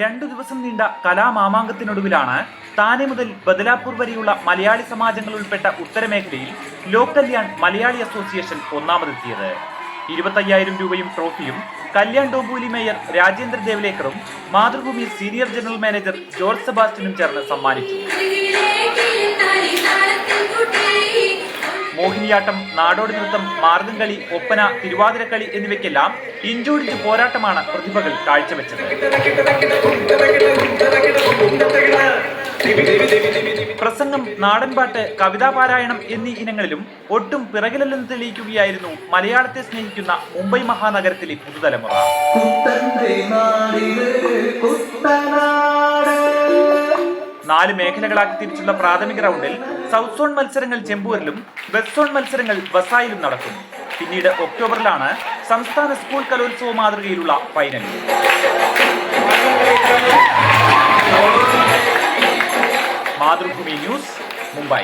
2 ദിവസം നീണ്ട കലാമാമാങ്കത്തിനൊടുവിലാണ് താനെ മുതൽ ബദലാപൂർ വരെയുള്ള മലയാളി സമാജങ്ങൾ ഉൾപ്പെട്ട ഉത്തരമേഖലയിൽ ലോക് കല്യാൺ മലയാളി അസോസിയേഷൻ ഒന്നാമതെത്തിയത്. 25,000 രൂപയും ട്രോഫിയും കല്യാൺ ഡോംബൂലി മേയർ രാജേന്ദ്ര ദേവ്ലേക്കറും Mathrubhumi senior general manager George സെബാസ്റ്റ്യനും ചേർന്ന് സമ്മാനിച്ചു. മോഹിനിയാട്ടം, നാടോടി നൃത്തം, മാർഗംകളി, ഒപ്പന, തിരുവാതിരക്കളി എന്നിവയ്ക്കെല്ലാം ഇഞ്ചോടിഞ്ച് പോരാട്ടമാണ് പ്രതിഭകൾ കാഴ്ചവെച്ചത്. പ്രസംഗം, നാടൻപാട്ട്, കവിതാപാരായണം എന്നീ ഇനങ്ങളിലും ഒട്ടും പിറകിലല്ലെന്ന് തെളിയിക്കുകയായിരുന്നു മലയാളത്തെ സ്നേഹിക്കുന്ന മുംബൈ മഹാനഗരത്തിലെ പുതുതലമുറ. 4 മേഖലകളാക്കി തിരിച്ചുള്ള പ്രാഥമിക റൗണ്ടിൽ സൗത്ത് സോൺ മത്സരങ്ങൾ ചെമ്പൂരിലും വെസ്റ്റ് സോൺ മത്സരങ്ങൾ വസായിലും നടക്കും. പിന്നീട് ഒക്ടോബറിലാണ് സംസ്ഥാന സ്കൂൾ കലോത്സവ മാതൃകയിലുള്ള ഫൈനൽ. മാതൃഭൂമി ന്യൂസ്, മുംബൈ.